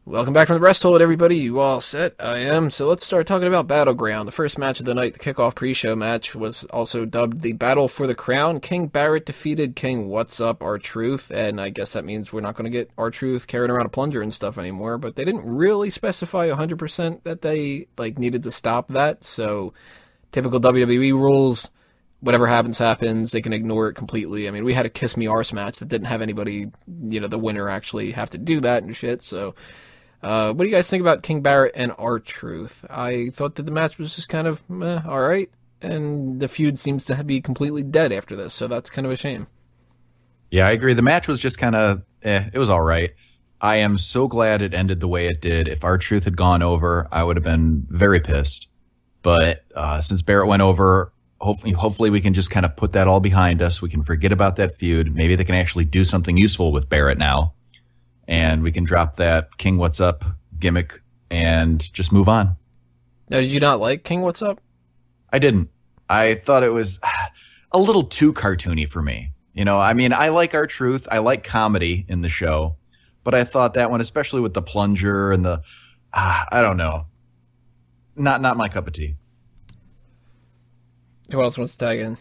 Welcome back from the rest hold, everybody. You all set? I am. So let's start talking about Battleground. The first match of the night, the kickoff pre-show match, was also dubbed the Battle for the Crown. King Barrett defeated King Whassup, RTruth, and I guess that means we're not going to get RTruth carrying around a plunger and stuff anymore, but they didn't really specify 100% that they needed to stop that, so typical WWE rules, whatever happens, happens. They can ignore it completely. I mean, we had a Kiss Me Arse match that didn't have anybody, the winner actually have to do that and shit, so... what do you guys think about King Barrett and RTruth? I thought that the match was just kind of alright, and the feud seems to be completely dead after this, so that's kind of a shame. Yeah, I agree. The match was just kind of, it was alright. I am so glad it ended the way it did. If RTruth had gone over, I would have been very pissed. But since Barrett went over, hopefully we can just kind of put that all behind us. We can forget about that feud. Maybe they can actually do something useful with Barrett now. And we can drop that King Whassup gimmick and just move on. Now, did you not like King Whassup? I didn't. I thought it was a little too cartoony for me. I mean, I like RTruth. I like comedy in the show. But I thought that one, especially with the plunger and the, I don't know. Not my cup of tea. Who else wants to tag in?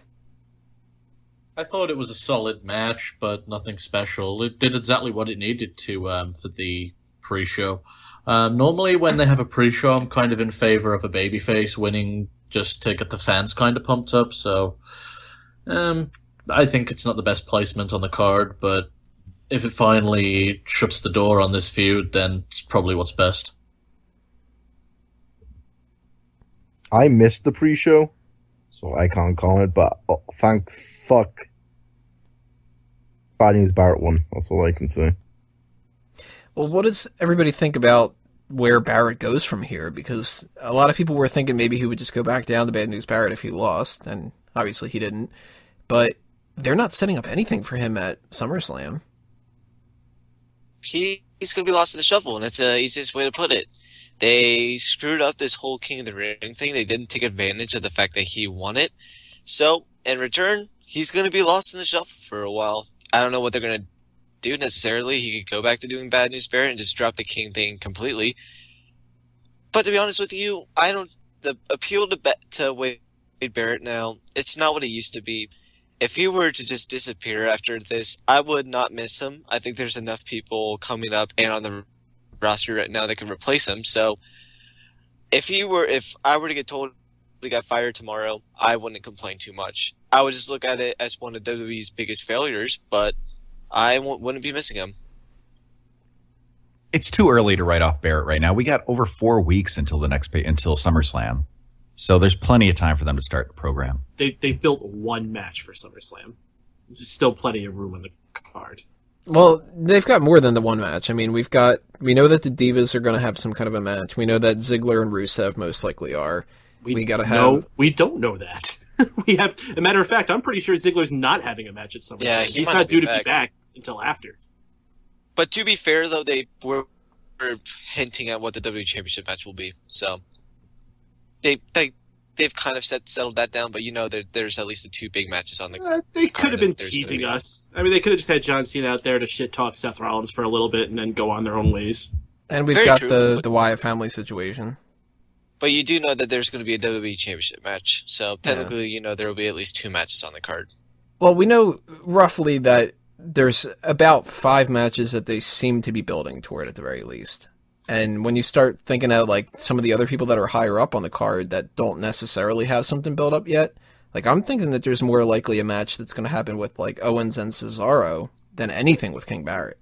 I thought it was a solid match, but nothing special. It did exactly what it needed to for the pre-show. Normally, when they have a pre-show, I'm kind of in favor of a babyface winning just to get the fans kind of pumped up. So, I think it's not the best placement on the card, but if it finally shuts the door on this feud, then it's probably what's best. I missed the pre-show, so I can't comment, but thank fuck Bad News Barrett won. That's all I can say. Well, what does everybody think about where Barrett goes from here? Because a lot of people were thinking maybe he would just go back down to Bad News Barrett if he lost, and obviously he didn't. But they're not setting up anything for him at SummerSlam. He's going to be lost in the shuffle, and that's the easiest way to put it. They screwed up this whole King of the Ring thing. They didn't take advantage of the fact that he won it. So, in return, he's going to be lost in the shuffle for a while. I don't know what they're going to do necessarily. He could go back to doing Bad News Barrett and just drop the King thing completely. But to be honest with you, the appeal to Wade Barrett now, it's not what it used to be. If he were to just disappear after this, I would not miss him. I think there's enough people coming up and on the roster right now that can replace him. So if I were to get told he got fired tomorrow, I wouldn't complain too much. I would just look at it as one of WWE's biggest failures, but I wouldn't be missing him. It's too early to write off Barrett right now. We got over 4 weeks until SummerSlam. So there's plenty of time for them to start the program. They built one match for SummerSlam. There's still plenty of room on the card. Well, they've got more than the one match. I mean, we know that the Divas are going to have some kind of a match. We know that Ziggler and Rusev most likely are. We got to have... No, we don't know that. We have... As a matter of fact, I'm pretty sure Ziggler's not having a match at SummerSlam. Yeah, he's not due to be back until after. But to be fair, though, they were hinting at what the WWE Championship match will be. So they've kind of settled that down, but there's at least the two big matches on the card. They could have been teasing us. I mean, they could have just had John Cena out there to shit-talk Seth Rollins for a little bit and then go on their own ways. And we've got the Wyatt family situation. But you do know that there's going to be a WWE Championship match, so technically, there will be at least two matches on the card. Well, we know roughly that there's about 5 matches that they seem to be building toward at the very least. And when you start thinking of some of the other people that are higher up on the card that don't necessarily have something built up yet, I'm thinking that there's more likely a match that's going to happen with Owens and Cesaro than anything with King Barrett.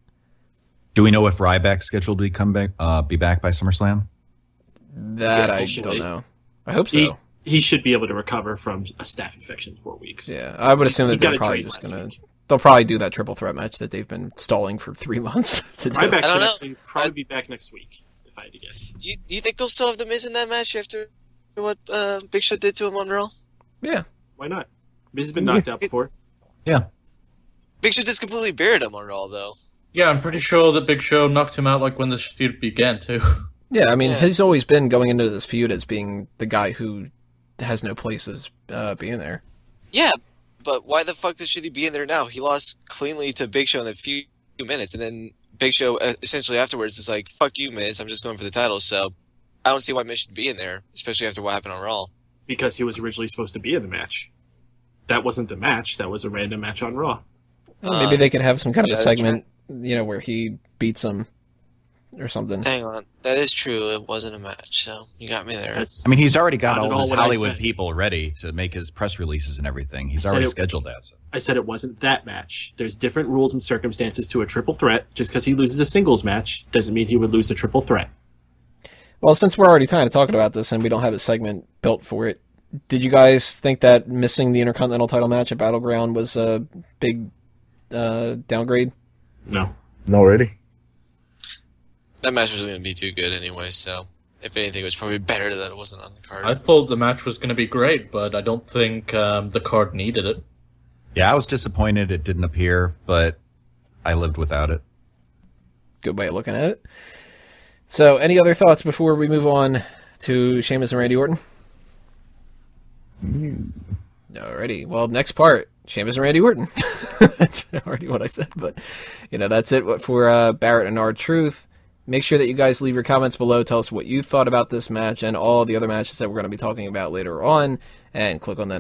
Do we know if Ryback's scheduled to be back by SummerSlam? That I don't know. I hope so. He should be able to recover from a staph infection in 4 weeks. Yeah, I would assume that they're probably just going to... They'll probably do that triple threat match that they've been stalling for 3 months to do. Ryback should actually probably be back next week, if I had to guess. Do you think they'll still have The Miz in that match after what Big Show did to him on Raw? Yeah. Why not? Miz has been knocked out before. Yeah. Big Show just completely buried him on Raw, though. Yeah, I'm pretty sure that Big Show knocked him out when this feud began, too. Yeah, I mean, he's always been going into this feud as being the guy who has no place as being there. Yeah, but why the fuck should he be in there now? He lost cleanly to Big Show in a few minutes, and then Big Show essentially afterwards is like, "Fuck you, Miz. I'm just going for the title." So I don't see why Miz should be in there, especially after what happened on Raw. Because he was originally supposed to be in the match. That wasn't the match. That was a random match on Raw. Well, maybe they could have some kind of a yeah, that's segment, where he beats him or something. Hang on, that is true. It wasn't a match, so you got me there. I mean, he's already got Not at all all his what I Hollywood said. people ready to make his press releases and everything. He's I said already it- scheduled that. So. I said it wasn't that match. There's different rules and circumstances to a triple threat. Just because he loses a singles match doesn't mean he would lose a triple threat. Well, since we're already kind of talking about this and we don't have a segment built for it, did you guys think that missing the Intercontinental title match at Battleground was a big downgrade? No. No, really? That match was going to be too good anyway, so if anything, it was probably better that it wasn't on the card. I thought the match was going to be great, but I don't think the card needed it. Yeah, I was disappointed it didn't appear, but I lived without it. Good way of looking at it. So, any other thoughts before we move on to Sheamus and Randy Orton? Alrighty. Well, next part, Sheamus and Randy Orton. That's already what I said, but that's it for Barrett and RTruth. Make sure that you guys leave your comments below. Tell us what you thought about this match and all the other matches that we're going to be talking about later on, and click on that